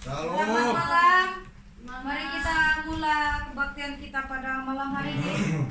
Selamat malam. Mari kita mulai kebaktian kita pada malam hari ini.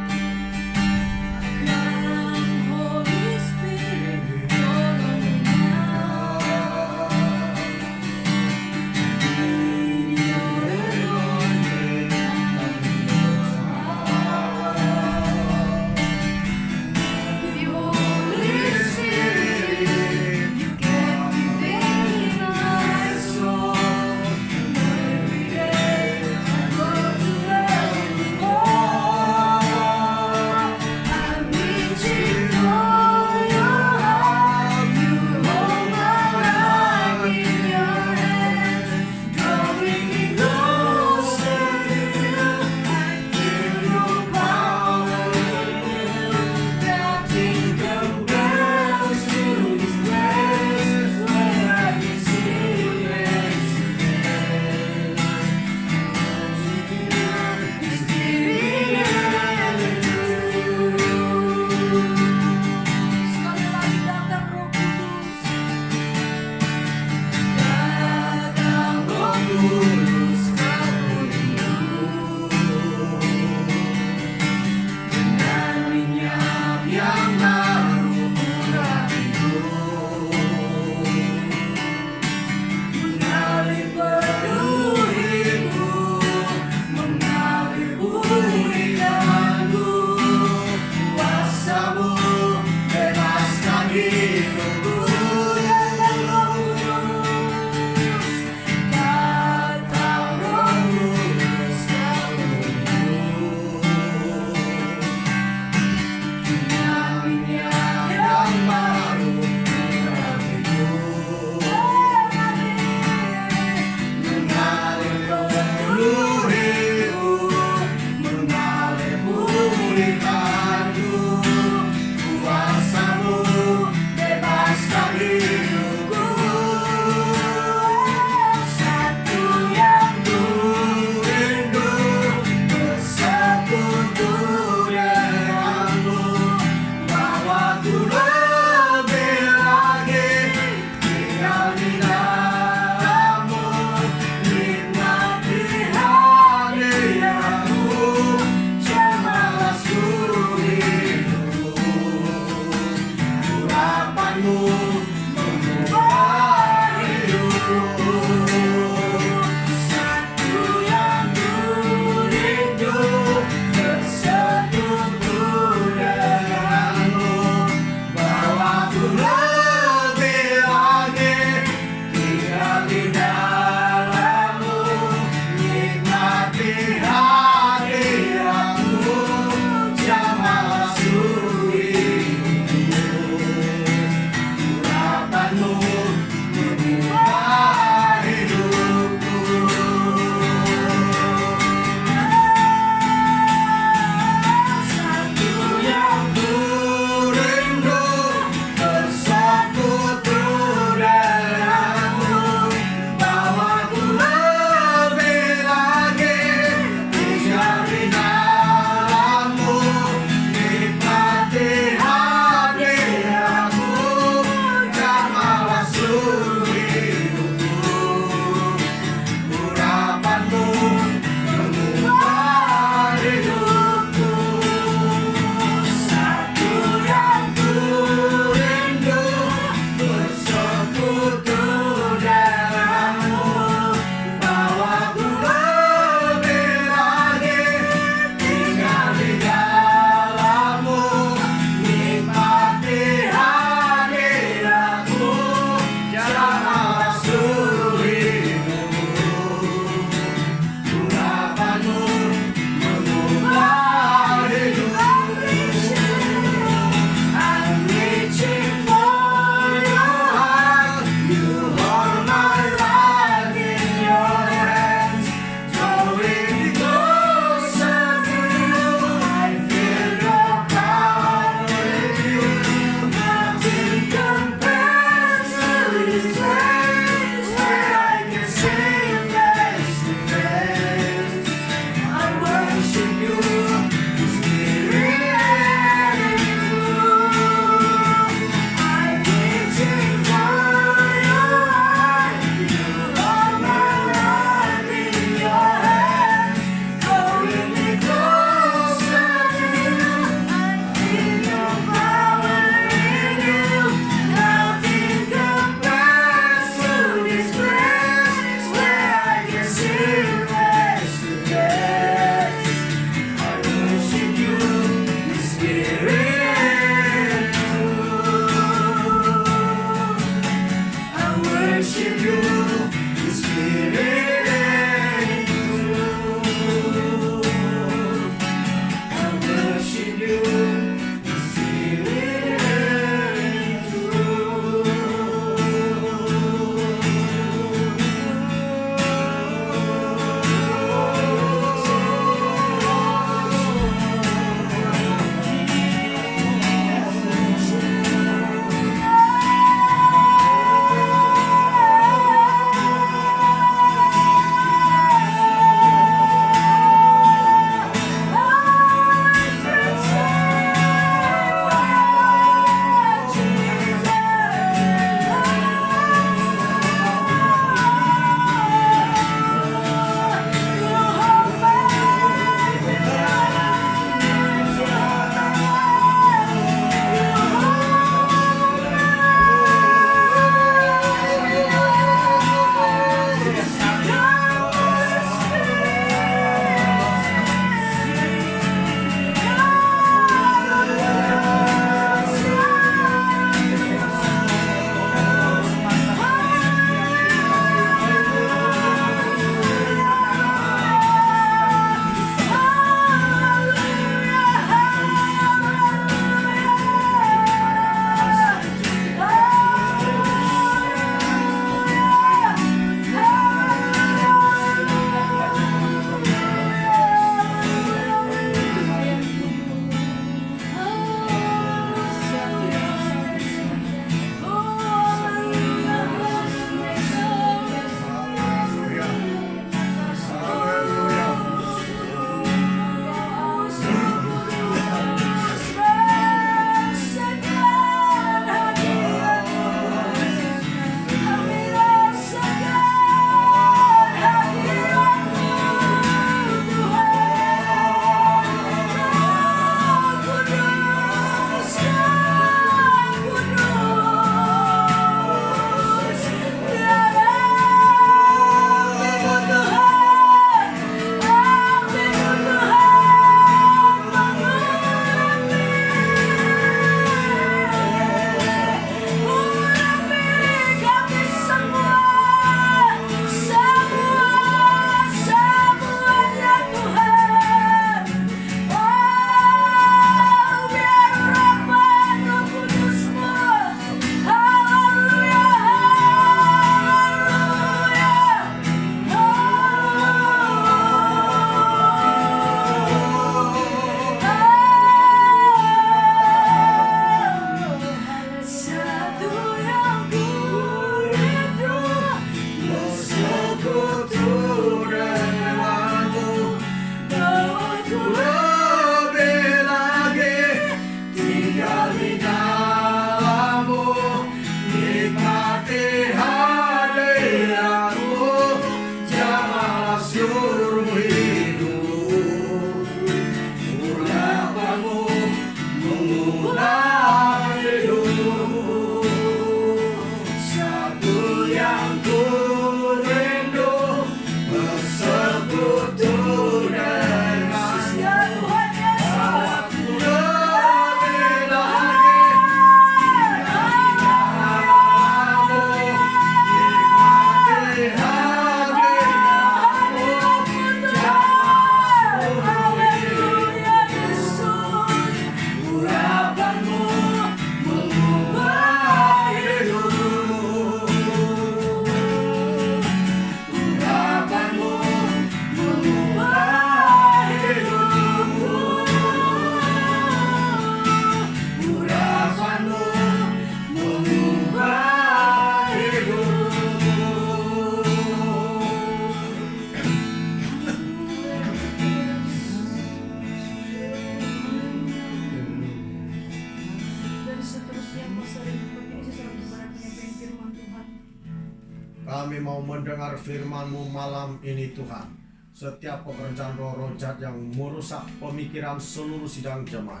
kami mau mendengar firman-Mu malam ini Tuhan. Setiap pekerjaan roh-roh jahat yang merusak pemikiran seluruh sidang jemaat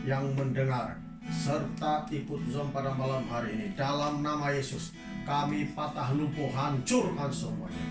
yang mendengar serta ikut Zoom pada malam hari ini, dalam nama Yesus kami patah lumpuh, hancurkan semuanya.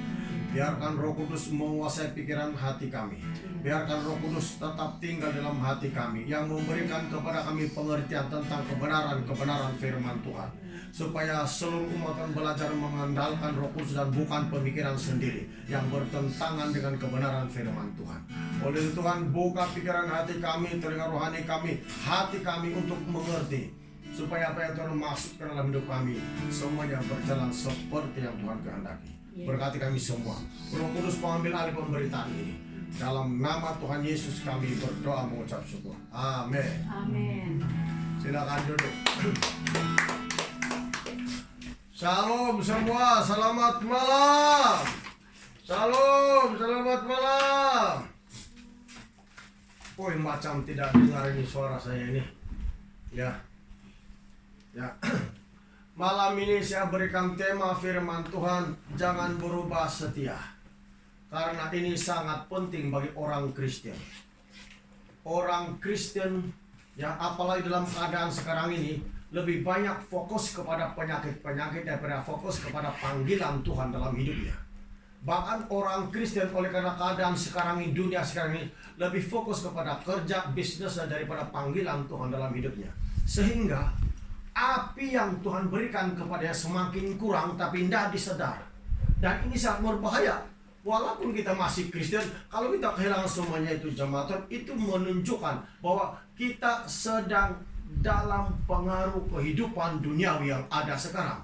Biarkan Roh Kudus menguasai pikiran hati kami. Biarkan Roh Kudus tetap tinggal dalam hati kami, yang memberikan kepada kami pengertian tentang kebenaran firman Tuhan, supaya seluruh umat akan belajar mengandalkan Roh Kudus dan bukan pemikiran sendiri yang bertentangan dengan kebenaran firman Tuhan. Oleh itu Tuhan, buka pikiran hati kami, telinga rohani kami, hati kami untuk mengerti, supaya apa yang Tuhan maksudkan dalam hidup kami semuanya berjalan seperti yang Tuhan kehendaki. Berkati kami semua. Roh Kudus mengambil alih pemberitaan ini. Dalam nama Tuhan Yesus kami berdoa mengucap syukur. Amin. Amin. Silakan duduk. Shalom semua, selamat malam. Shalom, selamat malam. Macam tidak dengar ini suara saya ini. Ya. Malam ini saya berikan tema firman Tuhan, jangan berubah setia. Karena ini sangat penting bagi orang Kristen. Orang Kristen, ya apalagi dalam keadaan sekarang ini, lebih banyak fokus kepada penyakit-penyakit daripada fokus kepada panggilan Tuhan dalam hidupnya. Bahkan orang Kristen oleh karena keadaan sekarang ini, dunia sekarang ini, lebih fokus kepada kerja, bisnis daripada panggilan Tuhan dalam hidupnya. Sehingga api yang Tuhan berikan kepadanya semakin kurang, tapi tidak disadar. Dan ini sangat berbahaya. Walaupun kita masih Kristen, kalau kita kehilangan semuanya itu jemaat, itu menunjukkan bahwa kita sedang dalam pengaruh kehidupan duniawi yang ada sekarang.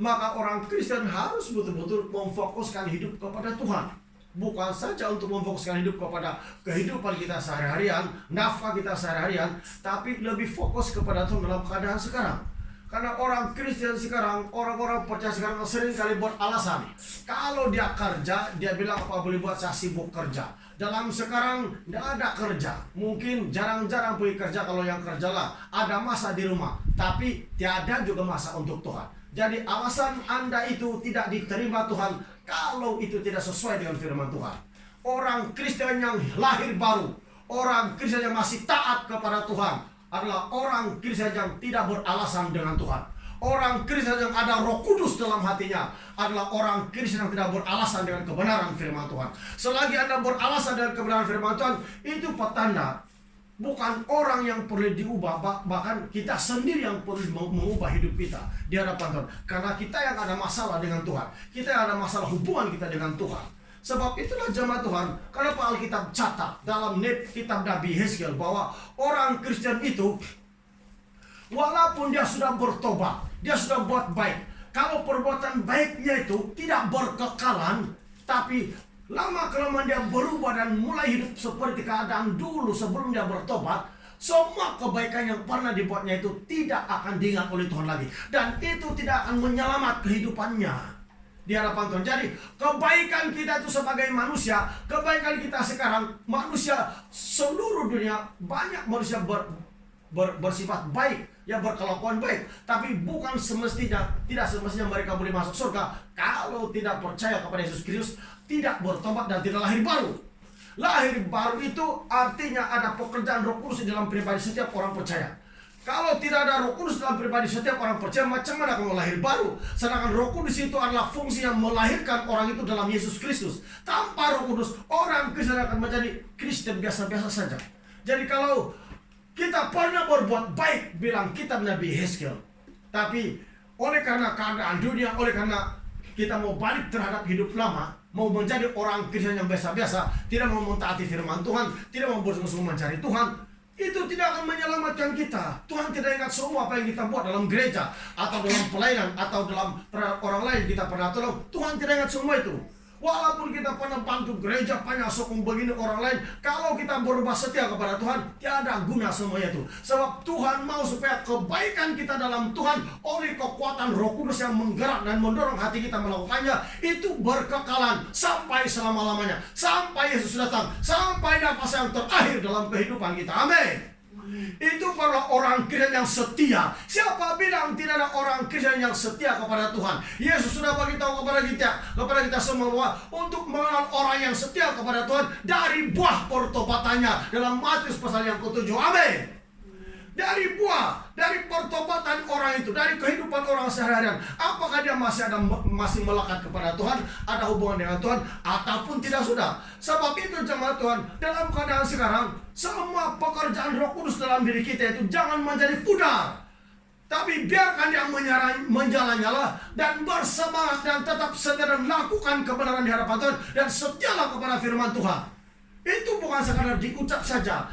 Maka orang Kristen harus betul-betul memfokuskan hidup kepada Tuhan. Bukan saja untuk memfokuskan hidup kepada kehidupan kita sehari-harian, nafkah kita sehari-harian, tapi lebih fokus kepada Tuhan dalam keadaan sekarang. Karena orang Kristen sekarang, orang-orang percaya sekarang sering kali buat alasan. Kalau dia kerja, dia bilang apa boleh buat, saya sibuk kerja. Dalam sekarang tidak ada kerja. Mungkin jarang-jarang pergi kerja, kalau yang kerja lah ada masa di rumah. Tapi tiada juga masa untuk Tuhan. Jadi alasan Anda itu tidak diterima Tuhan kalau itu tidak sesuai dengan firman Tuhan. Orang Kristen yang lahir baru, orang Kristen yang masih taat kepada Tuhan, adalah orang Kristen yang tidak beralasan dengan Tuhan. Orang Kristen yang ada Roh Kudus dalam hatinya adalah orang Kristen yang tidak beralasan dengan kebenaran firman Tuhan. Selagi Anda beralasan dengan kebenaran firman Tuhan, itu petanda bukan orang yang perlu diubah, bahkan kita sendiri yang perlu mengubah hidup kita di hadapan Tuhan. Karena kita yang ada masalah dengan Tuhan, kita yang ada masalah hubungan kita dengan Tuhan. Sebab itulah jemaat Tuhan, kenapa Alkitab catat dalam kitab Nabi Hezkiel bahwa orang Kristen itu, walaupun dia sudah bertobat, dia sudah buat baik, kalau perbuatan baiknya itu tidak berkekalan, tapi lama-kelamaan dia berubah dan mulai hidup seperti keadaan dulu sebelum dia bertobat, semua kebaikan yang pernah dibuatnya itu tidak akan diingat oleh Tuhan lagi. Dan itu tidak akan menyelamat kehidupannya di hadapan Tuhan. Jadi kebaikan kita itu sebagai manusia, kebaikan kita sekarang, manusia seluruh dunia, banyak manusia bersifat baik, yang berkelakuan baik, tapi bukan semestinya, tidak semestinya mereka boleh masuk surga kalau tidak percaya kepada Yesus Kristus, tidak bertobat dan tidak lahir baru. Lahir baru itu artinya ada pekerjaan Roh Kudus dalam pribadi setiap orang percaya. Kalau tidak ada Roh Kudus dalam pribadi setiap orang percaya, macam mana kamu lahir baru? Sedangkan Roh Kudus itu adalah fungsi yang melahirkan orang itu dalam Yesus Kristus. Tanpa Roh Kudus, orang Kristen akan menjadi Kristen biasa-biasa saja. Jadi kalau kita pernah berbuat baik, bilang kitab Nabi Hezkiel, tapi oleh karena keadaan dunia, oleh karena kita mau balik terhadap hidup lama, mau menjadi orang Kristen yang biasa-biasa, tidak mau mentaati firman Tuhan, tidak mau bersungguh-sungguh mencari Tuhan, itu tidak akan menyelamatkan kita. Tuhan tidak ingat semua apa yang kita buat dalam gereja, atau dalam pelayanan, atau dalam orang lain kita pernah tolong. Tuhan tidak ingat semua itu. Walaupun kita pernah bantu gereja, banyak sokong begini orang lain, kalau kita berubah setia kepada Tuhan, tiada guna semuanya itu. Sebab Tuhan mau supaya kebaikan kita dalam Tuhan oleh kekuatan Roh Kudus yang menggerak dan mendorong hati kita melakukannya, itu berkekalan sampai selama-lamanya, sampai Yesus datang, sampai nafas yang terakhir dalam kehidupan kita. Amin. Itu para orang Kristen yang setia. Siapa bilang tidak ada orang Kristen yang setia kepada Tuhan? Yesus sudah bagi tahu kepada kita semua bahwa untuk mengenal orang yang setia kepada Tuhan dari buah pertobatannya dalam Matius pasal yang ke-7. Amin. Dari buah, dari pertobatan orang itu, dari kehidupan orang sehari-harian. Apakah dia masih melekat kepada Tuhan, ada hubungan dengan Tuhan, ataupun tidak sudah? Sebab itu jemaat Tuhan, dalam keadaan sekarang, semua pekerjaan Roh Kudus dalam diri kita itu jangan menjadi pudar. Tapi biarkan dia menjalan-nyala dan bersemangat dan tetap setia dan lakukan kebenaran di hadapan Tuhan dan setialah kepada firman Tuhan. Itu bukan sekadar diucap saja.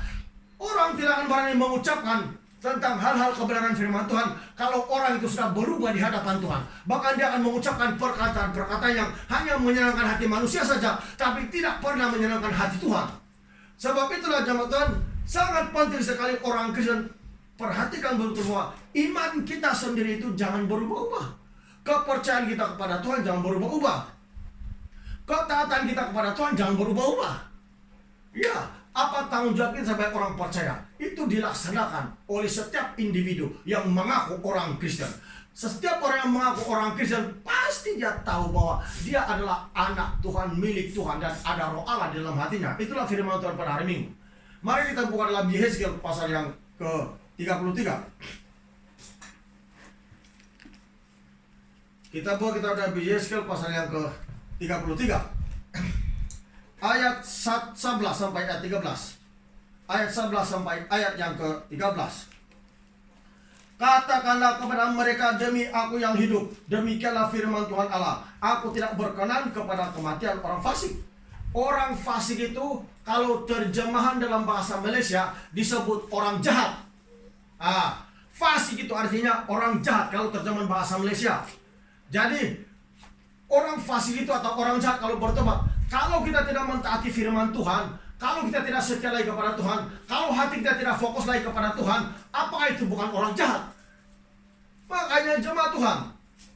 Orang tidak akan berani mengucapkan tentang hal-hal kebenaran firman Tuhan kalau orang itu sudah berubah di hadapan Tuhan. Bahkan dia akan mengucapkan perkataan-perkataan yang hanya menyenangkan hati manusia saja, tapi tidak pernah menyenangkan hati Tuhan. Sebab itulah jemaat Tuhan, sangat penting sekali orang Kristen perhatikan betul bahwa iman kita sendiri itu jangan berubah-ubah. Kepercayaan kita kepada Tuhan jangan berubah-ubah. Ketaatan kita kepada Tuhan jangan berubah-ubah. Ya, apa tanggung jawab kita sebagai orang percaya? Itu dilaksanakan oleh setiap individu yang mengaku orang Kristen. Setiap orang yang mengaku orang Kristen pasti dia tahu bahwa dia adalah anak Tuhan, milik Tuhan, dan ada roh Allah di dalam hatinya. Itulah firman Tuhan pada hari Minggu. Mari kita buka dalam Yehezkiel pasal yang ke-33. Kita ada Yehezkiel pasal yang ke-33. Ayat 11 sampai ayat 13. Ayat 11 sampai ayat yang ke-13. Katakanlah kepada mereka, demi aku yang hidup, demikianlah firman Tuhan Allah, aku tidak berkenan kepada kematian orang fasik. Orang fasik itu kalau terjemahan dalam bahasa Malaysia disebut orang jahat. Fasik itu artinya orang jahat kalau terjemahan bahasa Malaysia. Jadi orang fasik itu atau orang jahat kalau bertobat, kalau kita tidak mentaati firman Tuhan, kalau kita tidak setia lagi kepada Tuhan, kalau hati kita tidak fokus lagi kepada Tuhan, apakah itu bukan orang jahat? Makanya jemaat Tuhan,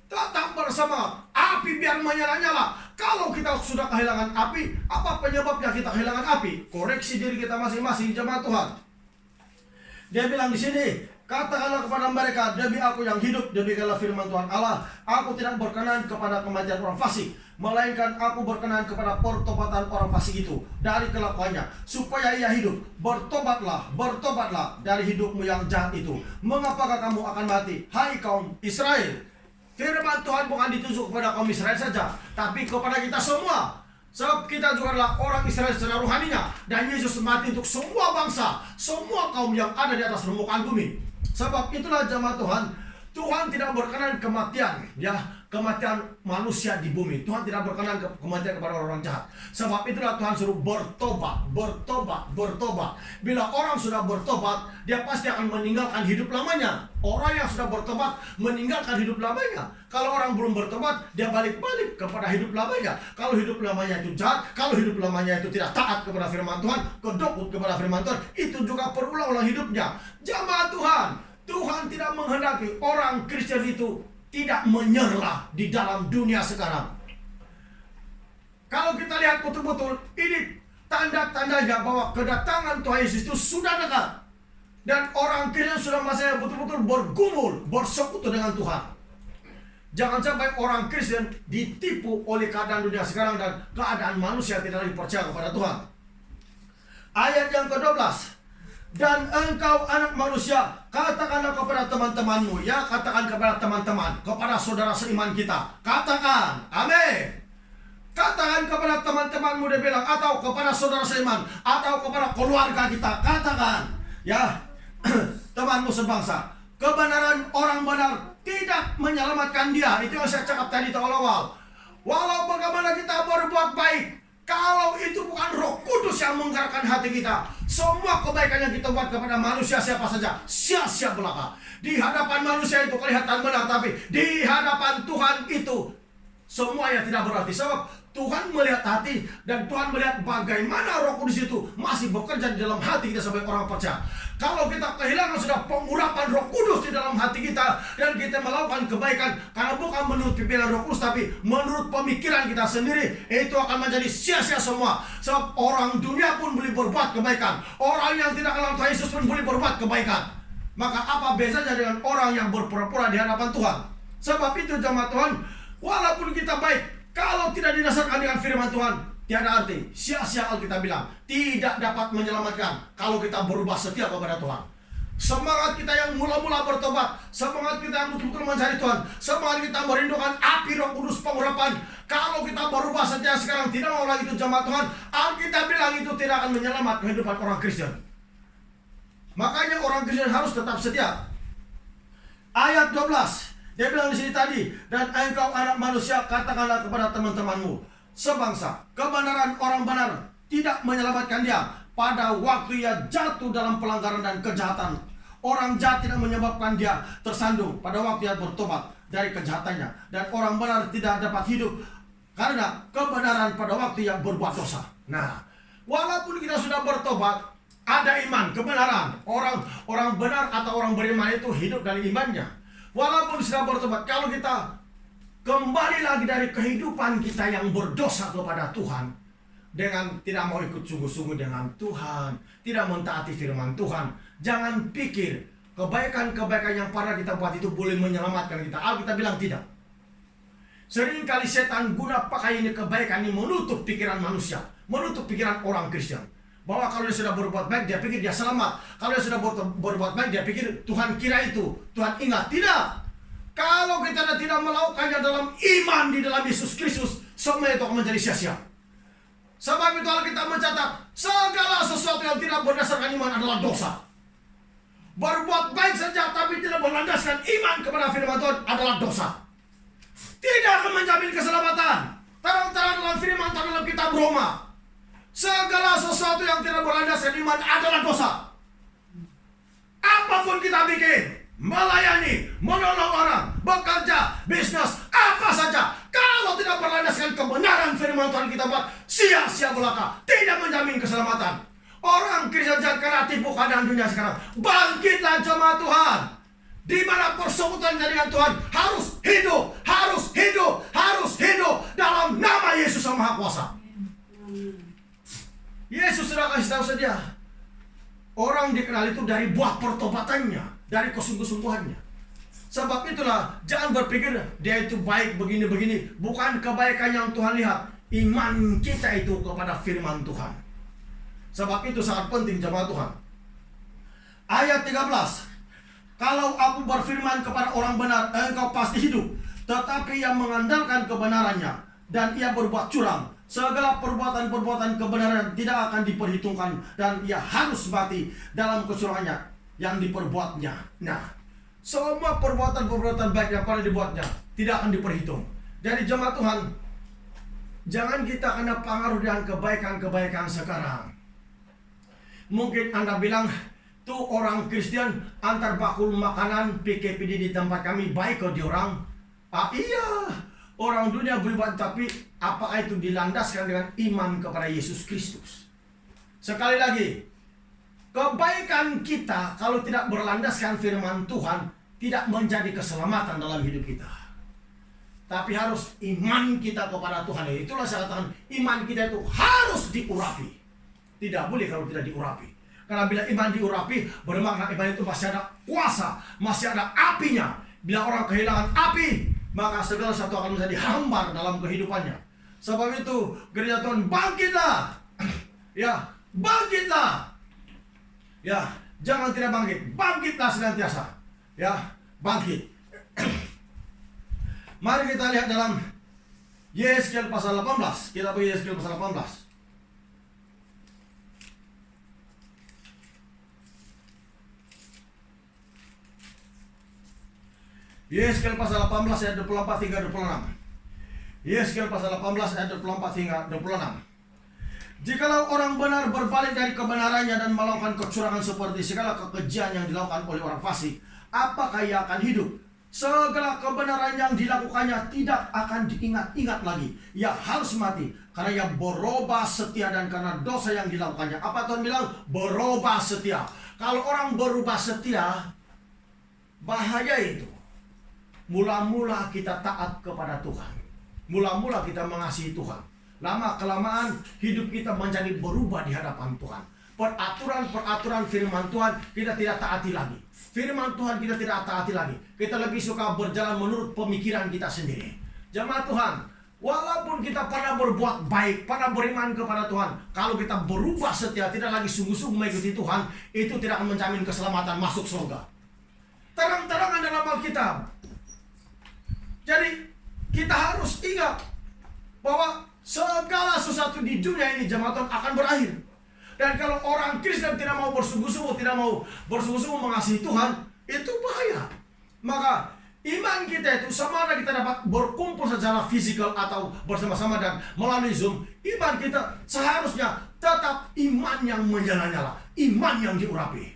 tetap bersama api biar menyala-nyala. Kalau kita sudah kehilangan api, apa penyebabnya kita kehilangan api? Koreksi diri kita masing-masing jemaat Tuhan. Dia bilang di sini, katakanlah kepada mereka, demi aku yang hidup, demikianlah firman Tuhan Allah, aku tidak berkenan kepada kematian orang fasik, melainkan aku berkenan kepada pertobatan orang fasik itu dari kelakuannya, supaya ia hidup. Bertobatlah dari hidupmu yang jahat itu. Mengapakah kamu akan mati, hai kaum Israel? Firman Tuhan bukan dituju kepada kaum Israel saja, tapi kepada kita semua. Sebab kita juga adalah orang Israel secara rohaninya, dan Yesus mati untuk semua bangsa, semua kaum yang ada di atas permukaan bumi. Sebab itulah jemaat Tuhan, Tuhan tidak berkenan kematian, kematian manusia di bumi. Tuhan tidak berkenan kematian kepada orang jahat. Sebab itulah Tuhan suruh bertobat. Bila orang sudah bertobat, dia pasti akan meninggalkan hidup lamanya. Orang yang sudah bertobat meninggalkan hidup lamanya. Kalau orang belum bertobat, dia balik-balik kepada hidup lamanya. Kalau hidup lamanya itu jahat, kalau hidup lamanya itu tidak taat kepada firman Tuhan, kedokut kepada firman Tuhan, itu juga berulang-ulang hidupnya. Jamaah Tuhan, Tuhan tidak menghendaki orang Kristen itu tidak menyerah di dalam dunia sekarang. Kalau kita lihat betul-betul, ini tanda-tandanya bahwa kedatangan Tuhan Yesus itu sudah dekat. Dan orang Kristen sudah masih betul-betul bergumul, bersekutu dengan Tuhan. Jangan sampai orang Kristen ditipu oleh keadaan dunia sekarang dan keadaan manusia tidak lagi percaya kepada Tuhan. Ayat yang ke-12. Dan engkau anak manusia, katakanlah kepada teman-temanmu, katakan kepada teman-teman, kepada saudara seiman kita, katakan, amin. Katakan kepada teman-temanmu, dia bilang, atau kepada saudara seiman, atau kepada keluarga kita, katakan, temanmu sebangsa, kebenaran orang benar tidak menyelamatkan dia. Itu yang saya cakap tadi awal-awal. Walau bagaimana kita berbuat baik, kalau itu bukan Roh Kudus yang menggerakkan hati kita, semua kebaikan yang kita buat kepada manusia siapa saja sia-sia belaka. Di hadapan manusia itu kelihatan benar, tapi di hadapan Tuhan itu semuanya tidak berarti. Sebab Tuhan melihat hati, dan Tuhan melihat bagaimana Roh Kudus itu masih bekerja di dalam hati kita sebagai orang percaya. Kalau kita kehilangan sudah pengurapan Roh Kudus di dalam hati kita, dan kita melakukan kebaikan karena bukan menurut pimpinan Roh Kudus, tapi menurut pemikiran kita sendiri, itu akan menjadi sia-sia semua. Sebab orang dunia pun boleh berbuat kebaikan. Orang yang tidak kenal Tuhan Yesus pun boleh berbuat kebaikan. Maka apa bezanya dengan orang yang berpura-pura di hadapan Tuhan? Sebab itu jemaat Tuhan, walaupun kita baik, kalau tidak didasarkan dengan firman Tuhan, tiada arti. Sia-sia Alkitab bilang, tidak dapat menyelamatkan kalau kita berubah setia kepada Tuhan. Semangat kita yang mula-mula bertobat, semangat kita yang betul-betul mencari Tuhan, semangat kita merindukan api Roh Kudus pengurapan. Kalau kita berubah setia sekarang, tidak mau lagi itu jemaat Tuhan, Alkitab bilang itu tidak akan menyelamatkan kehidupan orang Kristen. Makanya orang Kristen harus tetap setia. Ayat 12, dia bilang di sini tadi, dan engkau anak manusia, katakanlah kepada teman-temanmu sebangsa, kebenaran orang benar tidak menyelamatkan dia pada waktu ia jatuh dalam pelanggaran dan kejahatan. Orang jahat tidak menyebabkan dia tersandung pada waktu ia bertobat dari kejahatannya, dan orang benar tidak dapat hidup karena kebenaran pada waktu ia berbuat dosa. Nah, walaupun kita sudah bertobat, ada iman, kebenaran. Orang benar atau orang beriman itu hidup dari imannya. Walaupun sudah bertobat, kalau kita kembali lagi dari kehidupan kita yang berdosa kepada Tuhan, dengan tidak mau ikut sungguh-sungguh dengan Tuhan, tidak mentaati firman Tuhan, jangan pikir kebaikan-kebaikan yang pernah kita buat itu boleh menyelamatkan kita. Alkitab bilang tidak. Seringkali setan guna pakai ini kebaikan ini menutup pikiran manusia, menutup pikiran orang Kristen. Bahwa kalau dia sudah berbuat baik, dia pikir dia selamat. Kalau dia sudah berbuat baik, dia pikir Tuhan kira itu, Tuhan ingat. Tidak. Kalau kita tidak melakukannya dalam iman di dalam Yesus Kristus, semua itu akan menjadi sia-sia. Sebab itu Alkitab mencatat, segala sesuatu yang tidak berdasarkan iman adalah dosa. Berbuat baik saja tapi tidak berlandaskan iman kepada firman Tuhan adalah dosa. Tidak akan menjamin keselamatan. Terang-terang dalam firman Tuhan dalam kitab Roma, segala sesuatu yang tidak berlandaskan iman adalah dosa. Apapun kita bikin, melayani, menolong orang, bekerja, bisnis, apa saja, kalau tidak berlandaskan kebenaran firman Tuhan kita buat, sia-sia belaka, tidak menjamin keselamatan. Orang Kristen jangan tipu keadaan dunia sekarang. Bangkitlah jemaat Tuhan. Di mana persekutuan dengan Tuhan harus hidup, harus hidup, harus hidup dalam nama Yesus yang Maha Kuasa. Yesus sudah kasih tahu saja. Orang dikenal itu dari buah pertobatannya, dari kesungguh-sungguhannya. Sebab itulah jangan berpikir dia itu baik begini-begini. Bukan kebaikan yang Tuhan lihat, iman kita itu kepada firman Tuhan. Sebab itu sangat penting jemaat Tuhan. Ayat 13. Kalau aku berfirman kepada orang benar, engkau pasti hidup. Tetapi yang mengandalkan kebenarannya dan ia berbuat curang, segala perbuatan-perbuatan kebenaran tidak akan diperhitungkan, dan ia harus mati dalam kecurangannya yang diperbuatnya. Nah, semua perbuatan-perbuatan baik yang pernah dibuatnya tidak akan diperhitung. Jadi jemaat Tuhan, jangan kita kena pengaruh dengan kebaikan-kebaikan sekarang. Mungkin Anda bilang, tuh orang Kristen antar bakul makanan PKPD di tempat kami baik ke di orang. Ah iya, orang dunia berbuat, tapi apakah itu dilandaskan dengan iman kepada Yesus Kristus? Sekali lagi, kebaikan kita kalau tidak berlandaskan firman Tuhan tidak menjadi keselamatan dalam hidup kita. Tapi harus iman kita kepada Tuhan. Itulah saya katakan, iman kita itu harus diurapi. Tidak boleh kalau tidak diurapi. Karena bila iman diurapi, bermakna iman itu masih ada kuasa, masih ada apinya. Bila orang kehilangan api, maka segala sesuatu akan menjadi hambar dalam kehidupannya. Sebab itu, gereja Tuhan, bangkitlah. Ya, bangkitlah. Ya, jangan tidak bangkit. Bangkitlah senantiasa. Ya, bangkit. Mari kita lihat dalam Yesaya pasal 18. Kita pergi Yesaya pasal 18. Yesaya pasal 18 ayat 24 hingga 26. Yesaya pasal 18 ayat 24 hingga 26. Jikalau orang benar berbalik dari kebenarannya dan melakukan kecurangan seperti segala kekejian yang dilakukan oleh orang fasik, apakah ia akan hidup? Segala kebenaran yang dilakukannya tidak akan diingat-ingat lagi. Ia harus mati karena ia berubah setia dan karena dosa yang dilakukannya. Apa Tuhan bilang? Berubah setia. Kalau orang berubah setia, bahaya itu. Mula-mula kita taat kepada Tuhan. Mula-mula kita mengasihi Tuhan. Lama-kelamaan hidup kita menjadi berubah di hadapan Tuhan. Peraturan-peraturan firman Tuhan kita tidak taati lagi. Firman Tuhan kita tidak taati lagi. Kita lebih suka berjalan menurut pemikiran kita sendiri. Jemaat Tuhan, walaupun kita pernah berbuat baik, pernah beriman kepada Tuhan, kalau kita berubah setia, tidak lagi sungguh-sungguh mengikuti Tuhan, itu tidak akan menjamin keselamatan masuk surga. Terang-terangan dalam Alkitab. Jadi kita harus ingat bahwa segala sesuatu di dunia ini, jemaat Tuhan, akan berakhir. Dan kalau orang Kristen tidak mau bersungguh-sungguh, mengasihi Tuhan, itu bahaya. Maka iman kita itu, sama ada kita dapat berkumpul secara fisikal atau bersama-sama dan melalui Zoom, iman kita seharusnya tetap iman yang menyala-nyala, iman yang diurapi.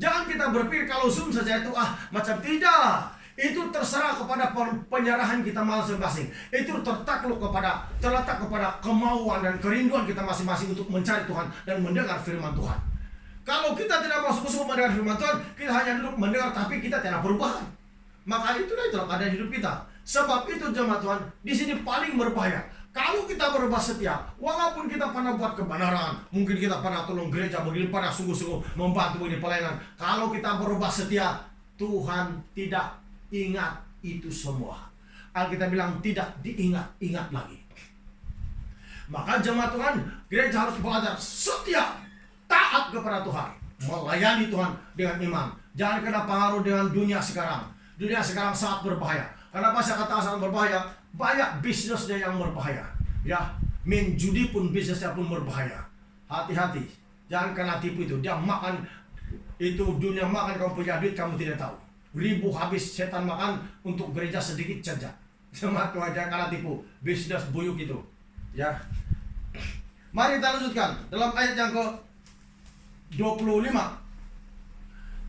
Jangan kita berpikir kalau Zoom saja itu macam tidak. Itu terserah kepada penyerahan kita masing-masing. Itu terletak kepada kemauan dan kerinduan kita masing-masing untuk mencari Tuhan dan mendengar firman Tuhan. Kalau kita tidak mau sungguh-sungguh mendengar firman Tuhan, kita hanya duduk mendengar tapi kita tidak berubah. Maka itulah keadaan hidup kita. Sebab itu jemaat Tuhan, di sini paling berbahaya. Kalau kita berubah setia, walaupun kita pernah buat kebenaran, mungkin kita pernah tolong gereja begini, pernah sungguh-sungguh membantu begini pelayanan. Kalau kita berubah setia, Tuhan tidak ingat itu semua. Alkitab bilang tidak diingat-ingat lagi. Maka jemaat Tuhan, gereja harus belajar setia, taat kepada Tuhan, melayani Tuhan dengan iman. Jangan kena pengaruh dengan dunia sekarang. Dunia sekarang sangat berbahaya. Kenapa saya katakan sangat berbahaya? Banyak bisnisnya yang berbahaya. Ya, main judi pun bisnisnya pun berbahaya. Hati-hati, jangan kena tipu itu. Dia makan itu, dunia makan, kamu punya duit kamu tidak tahu. Ribu habis setan makan untuk gereja sedikit saja. Jemaat Tuhan, jangan kena tipu. Bisnis buyuk itu. Ya. Mari kita lanjutkan dalam ayat yang ke-25.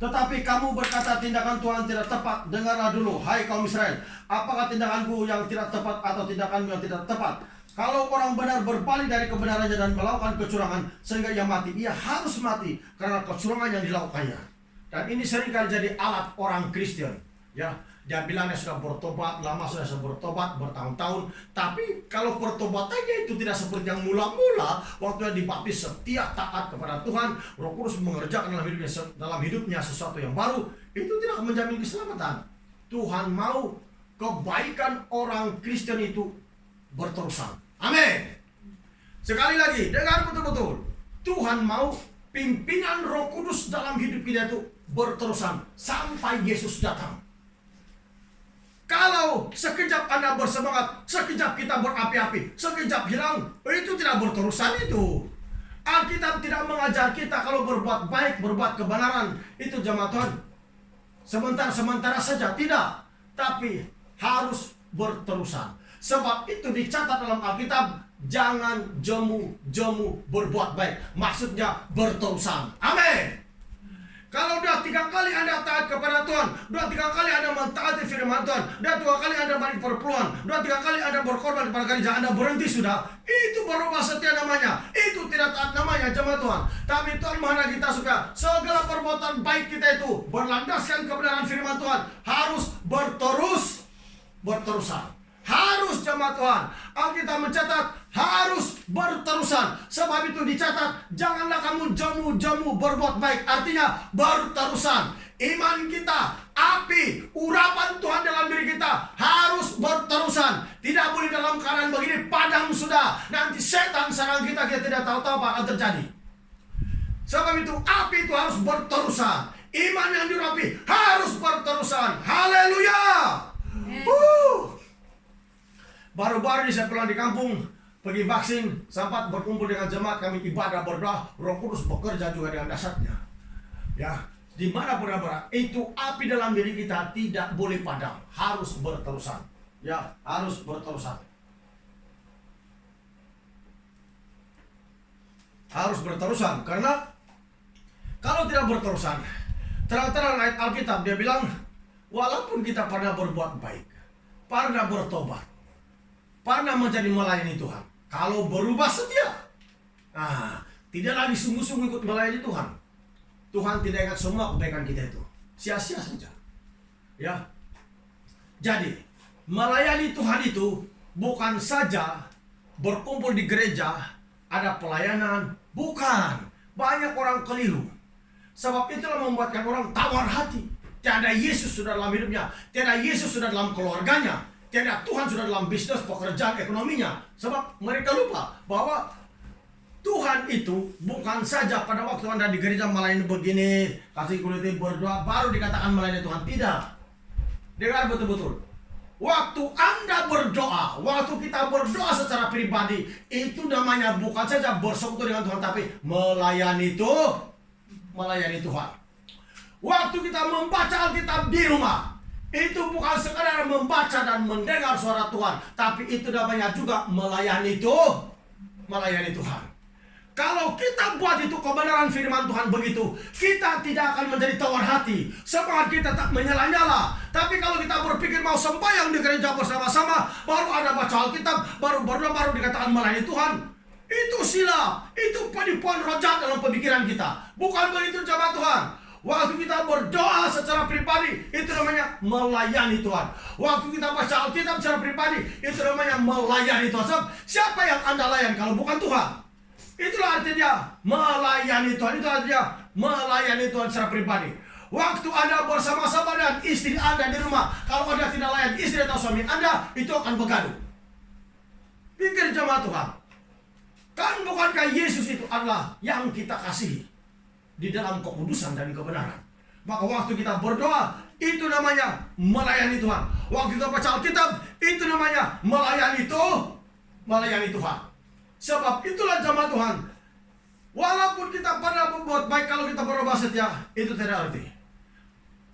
Tetapi kamu berkata tindakan Tuhan tidak tepat. Dengarlah dulu, hai kaum Israel. Apakah tindakanku yang tidak tepat atau tindakanmu yang tidak tepat? Kalau orang benar berpaling dari kebenarannya dan melakukan kecurangan sehingga ia mati, ia harus mati karena kecurangan yang dilakukannya. Dan ini seringkali jadi alat orang Kristen. Ya, dia bilang dia sudah bertobat, lama sudah bertobat, bertahun-tahun. Tapi kalau pertobatannya itu tidak seperti yang mula-mula, waktu dia dibaptis setia taat kepada Tuhan, Roh Kudus mengerjakan dalam hidupnya sesuatu yang baru, itu tidak akan menjamin keselamatan. Tuhan mau kebaikan orang Kristen itu berterusan. Amin. Sekali lagi, dengar betul-betul. Tuhan mau pimpinan Roh Kudus dalam hidup kita itu berterusan sampai Yesus datang. Kalau sekejap Anda bersemangat, sekejap kita berapi-api, sekejap hilang, itu tidak berterusan itu. Alkitab tidak mengajar kita kalau berbuat baik, berbuat kebenaran, itu jemaat Tuhan sementara saja, tidak. Tapi harus berterusan. Sebab itu dicatat dalam Alkitab, jangan jemu berbuat baik. Maksudnya berterusan. Amin. Kalau sudah 3 kali Anda taat kepada Tuhan, sudah 3 kali Anda mentaati firman Tuhan, sudah 2 kali Anda balik perpuluhan, sudah 3 kali Anda berkorban kepada gereja, Anda berhenti sudah, itu berubah setia namanya. Itu tidak taat namanya, jemaat Tuhan. Tapi Tuhan menghendaki kita supaya segala perbuatan baik kita itu berlandaskan kebenaran firman Tuhan, harus berterusan. Harus jemaat Tuhan. Alkitab mencatat harus berterusan. Sebab itu dicatat, janganlah kamu jemu berbuat baik. Artinya berterusan. Iman kita, api, urapan Tuhan dalam diri kita harus berterusan. Tidak boleh dalam keadaan begini padam sudah. Nanti setan serang kita tidak tahu-tahu apa akan terjadi. Sebab itu api itu harus berterusan. Iman yang diurapi harus berterusan. Haleluya. Baru-baru ini saya pulang di kampung, pergi vaksin, sempat berkumpul dengan jemaat, kami ibadah berdoa, Roh Kudus bekerja juga dengan dasarnya. Ya, dimanapun berada, itu api dalam diri kita tidak boleh padam, harus berterusan. Ya, harus berterusan. Harus berterusan, karena kalau tidak berterusan, terang-terang ayat Alkitab dia bilang, walaupun kita pernah berbuat baik, pernah bertobat, pernah menjadi melayani Tuhan, kalau berubah setia, tidak lagi sungguh-sungguh ikut melayani Tuhan, Tuhan tidak ingat semua kebaikan kita itu, sia-sia saja. Ya, jadi melayani Tuhan itu bukan saja berkumpul di gereja, ada pelayanan. Bukan. Banyak orang keliru. Sebab itulah membuatkan orang tawar hati. Tiada Yesus sudah dalam hidupnya. Tiada Yesus sudah dalam keluarganya. Tiada Tuhan sudah dalam bisnis, pekerjaan, ekonominya. Sebab mereka lupa bahwa Tuhan itu bukan saja pada waktu Anda di gereja melayani begini, kasih kulit berdoa, baru dikatakan melayani Tuhan. Tidak. Dengar betul-betul. Waktu Anda berdoa, waktu kita berdoa secara pribadi, itu namanya bukan saja bersekutu dengan Tuhan, tapi melayani Tuhan. Waktu kita membaca Alkitab di rumah, itu bukan sekadar membaca dan mendengar suara Tuhan, tapi itu namanya juga melayani Tuhan. Kalau kita buat itu kebenaran firman Tuhan begitu, kita tidak akan menjadi tawar hati. Semangat kita tak menyala-nyala. Tapi kalau kita berpikir mau sembahyang di gereja bersama-sama, baru ada baca Alkitab, baru berdoa, baru dikatakan melayani Tuhan, itu silap. Itu penipuan roh jahat dalam pemikiran kita. Bukan begitu jemaat Tuhan. Waktu kita berdoa secara pribadi, itu namanya melayani Tuhan. Waktu kita baca Alkitab secara pribadi, itu namanya melayani Tuhan. Sebab siapa yang Anda layan kalau bukan Tuhan? Itulah artinya melayani Tuhan. Itu artinya melayani Tuhan secara pribadi. Waktu Anda bersama-sama dengan istri Anda di rumah, kalau Anda tidak layan istri atau suami Anda, itu akan bergaduh. Pikir jemaat Tuhan. Kan bukankah Yesus itu adalah yang kita kasihi di dalam kekudusan dan kebenaran? Maka waktu kita berdoa, itu namanya melayani Tuhan. Waktu kita baca Alkitab, itu namanya melayani Tuhan. Sebab itulah jemaat Tuhan. Walaupun kita pernah berbuat baik, kalau kita berubah setia, itu tidak arti.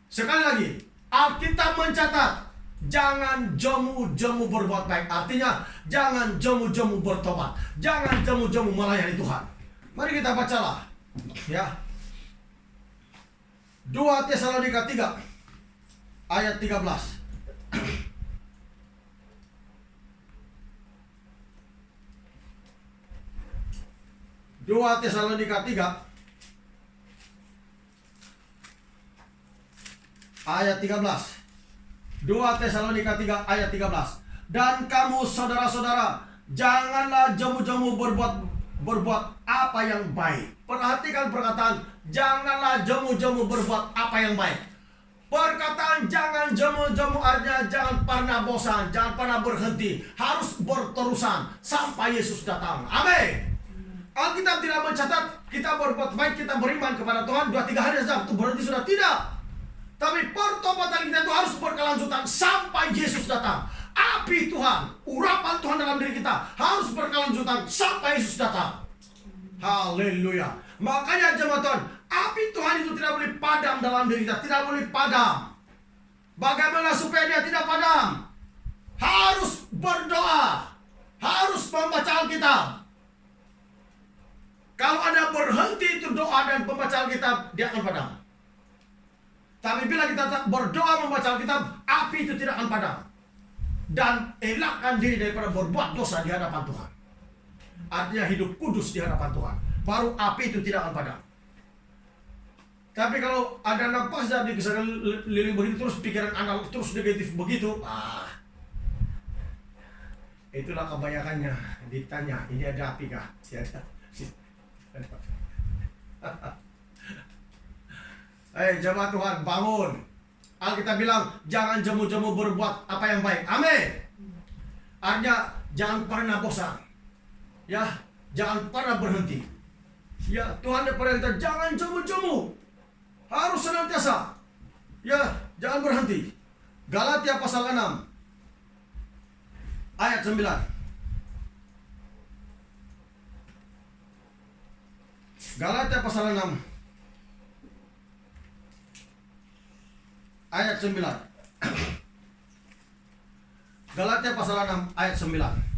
Sekali lagi, Alkitab mencatat, jangan jemu-jemu berbuat baik. Artinya, jangan jemu-jemu bertobat. Jangan jemu-jemu melayani Tuhan. Mari kita bacalah. Ya. 2 Tesalonika 3 ayat 13. 2 Tesalonika 3 ayat 13. 2 Tesalonika 3 ayat 13. Dan kamu saudara-saudara, janganlah jemu-jemu berbuat apa yang baik. Perhatikan perkataan, janganlah jemu-jemu berbuat apa yang baik. Perkataan jangan jemu-jemu artinya jangan pernah bosan, jangan pernah berhenti, harus berterusan sampai Yesus datang. Amin. Alkitab tidak mencatat kita berbuat baik, kita beriman kepada Tuhan 2-3 hari saja itu berhenti, sudah tidak. Tapi pertobatan kita itu harus berkelanjutan sampai Yesus datang. Api Tuhan, urapan Tuhan dalam diri kita harus berkelanjutan sampai Yesus datang. Haleluya. Makanya jemaat Tuhan, api Tuhan itu tidak boleh padam dalam diri kita, tidak boleh padam. Bagaimana supaya dia tidak padam? Harus berdoa, harus membaca Alkitab. Kalau Anda berhenti itu doa dan pembaca Alkitab, dia akan padam. Tapi bila kita tak berdoa membaca Alkitab, api itu tidak akan padam. Dan elakkan diri daripada berbuat dosa di hadapan Tuhan. Artinya hidup kudus di hadapan Tuhan. Baru api itu tidak akan padam. Tapi kalau ada nafas dan dikeliling begitu terus, pikiran Anda terus negatif begitu, itulah kebanyakannya. Ditanya, ini ada api kah? Tiada. Jemaat Tuhan, bangun. Alkitab bilang jangan jemu-jemu berbuat apa yang baik. Amin. Artinya jangan pernah bosan. Ya, jangan pernah berhenti. Ya, Tuhan daripada kita jangan jemu-jemu. Harus senantiasa. Ya, jangan berhenti. Galatia pasal 6 ayat 9. Galatia pasal 6 ayat 9. Galatia pasal 6 ayat 9.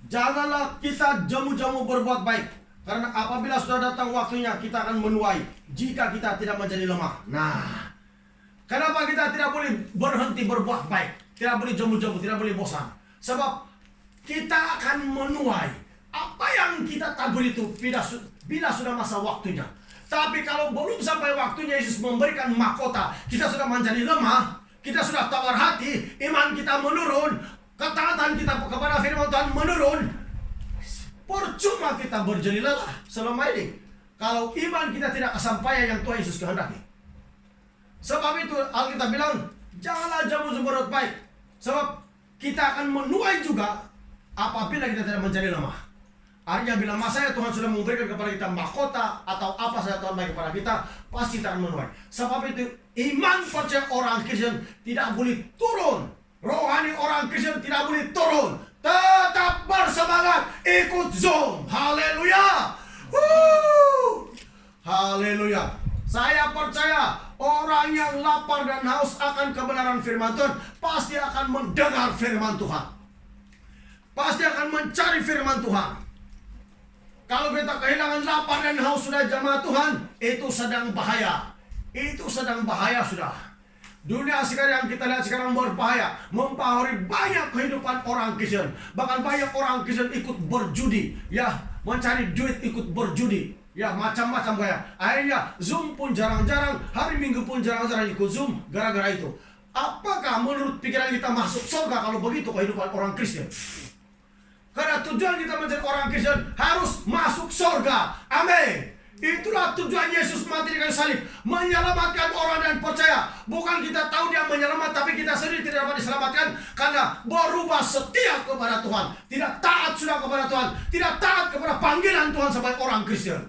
Janganlah kita jemu-jemu berbuat baik, karena apabila sudah datang waktunya kita akan menuai jika kita tidak menjadi lemah. Nah, kenapa kita tidak boleh berhenti berbuat baik, tidak boleh jemu-jemu, tidak boleh bosan? Sebab kita akan menuai apa yang kita tabur itu bila sudah masa waktunya. Tapi kalau belum sampai waktunya Yesus memberikan mahkota, kita sudah menjadi lemah, kita sudah tawar hati, iman kita menurun, ketaatan kita kepada firman Tuhan menurun, percuma kita berjeri lelah selama ini kalau iman kita tidak kesampaian yang Tuhan Yesus kehendaki. Sebab itu Alkitab bilang, janganlah jamu-jamu berbuat baik, sebab kita akan menuai juga apabila kita tidak menjadi lemah. Artinya bila masanya Tuhan sudah memberikan kepada kita mahkota atau apa saja Tuhan bagi kepada kita, pasti kita akan menuai. Sebab itu iman percaya orang Kristen tidak boleh turun. Rohani orang Kristen tidak boleh turun. Tetap bersemangat, ikut Zoom. Haleluya. Haleluya. Saya percaya orang yang lapar dan haus akan kebenaran firman Tuhan pasti akan mendengar firman Tuhan. Pasti akan mencari firman Tuhan. Kalau kita kehilangan lapar dan haus sudah jamaah Tuhan, itu sedang bahaya. Itu sedang bahaya sudah. Dunia sekarang yang kita lihat sekarang berbahaya, mempengaruhi banyak kehidupan orang Kristen. Bahkan banyak orang Kristen ikut berjudi, ya, mencari duit ikut berjudi, ya, macam-macam gaya. Akhirnya Zoom pun jarang-jarang, hari Minggu pun jarang-jarang ikut Zoom gara-gara itu. Apakah menurut pikiran kita masuk surga kalau begitu kehidupan orang Kristen? Karena tujuan kita menjadi orang Kristen harus masuk surga. Amin. Itulah tujuan Yesus mati di kayu salib, menyelamatkan orang dan percaya. Bukan kita tahu dia menyelamat, tapi kita sendiri tidak dapat diselamatkan karena berubah setia kepada Tuhan, tidak taat sudah kepada Tuhan, tidak taat kepada panggilan Tuhan sebagai orang Kristen.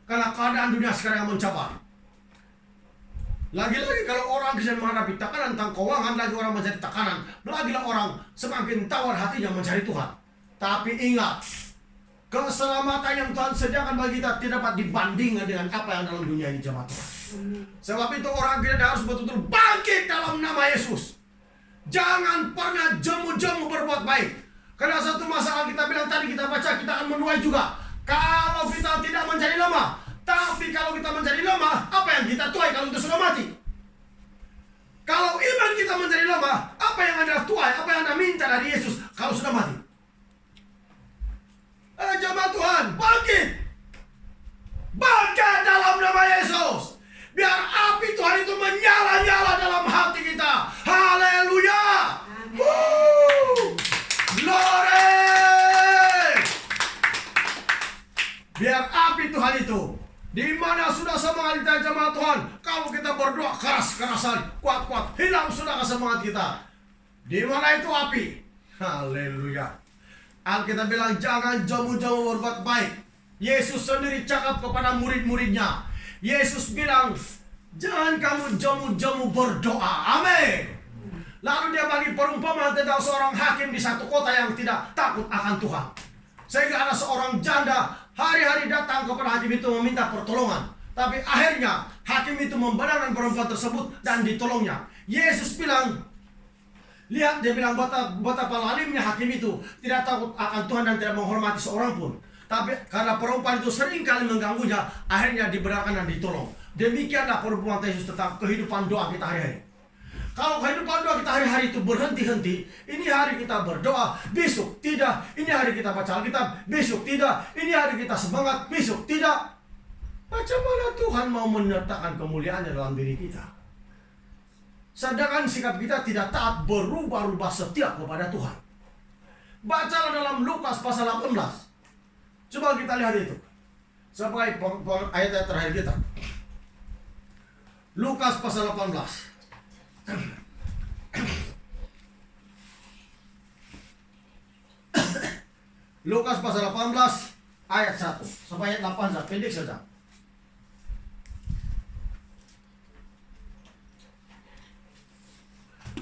Karena keadaan dunia sekarang yang mencabar. Lagi-lagi kalau orang Kristen menghadapi tekanan tentang keuangan, lagi orang menjadi tekanan, lagilah orang semakin tawar hatinya mencari Tuhan. Tapi ingat, keselamatan yang Tuhan sediakan bagi kita tidak dapat dibandingkan dengan apa yang dalam dunia ini jemaat Tuhan. Sebab itu orang Kristen harus betul-betul bangkit dalam nama Yesus. Jangan pernah jemu-jemu berbuat baik. Karena satu masalah kita bilang tadi kita baca, kita akan menuai juga. Kalau kita tidak menjadi lemah. Tapi kalau kita menjadi lemah, apa yang kita tuai kalau kita sudah mati? Kalau iman kita menjadi lemah, apa yang Anda tuai, apa yang Anda minta dari Yesus kalau sudah mati? Jemaat Tuhan, bangkit! Bangkit dalam nama Yesus! Biar api Tuhan itu menyala-nyala dalam hati kita. Haleluya! Glory! Biar api Tuhan itu, di mana sudah semangat kita jemaat Tuhan, kalau kita berdoa keras-kerasan, kuat-kuat, hilang sudah semangat kita. Di mana itu api? Haleluya! Alkitab bilang jangan jauh-jauh berbuat baik. Yesus sendiri cakap kepada murid-muridnya. Yesus bilang jangan kamu jauh-jauh berdoa. Amin. Lalu dia bagi perumpamaan tentang seorang hakim di satu kota yang tidak takut akan Tuhan. Sehingga ada seorang janda hari-hari datang kepada hakim itu meminta pertolongan. Tapi akhirnya hakim itu membenarkan perempuan tersebut dan ditolongnya. Yesus bilang, lihat, dia bilang betapa lalimnya hakim itu tidak takut akan Tuhan dan tidak menghormati seorang pun. Tapi karena perempuan itu sering kali mengganggunya, akhirnya dibenarkan dan ditolong. Demikianlah perempuan Yesus tentang kehidupan doa kita hari-hari. Kalau kehidupan doa kita hari-hari itu berhenti-henti, ini hari kita berdoa, besok tidak. Ini hari kita baca Alkitab, besok tidak. Ini hari kita semangat, besok tidak. Macam mana Tuhan mau menyertakan kemuliaannya dalam diri kita? Sedangkan sikap kita tidak taat, berubah-ubah setia kepada Tuhan. Bacalah dalam Lukas pasal 18. Coba kita lihat itu sebagai ayat terakhir kita. Lukas pasal 18. Lukas pasal 18 ayat 1 sampai ayat 8 saja, pendek saja.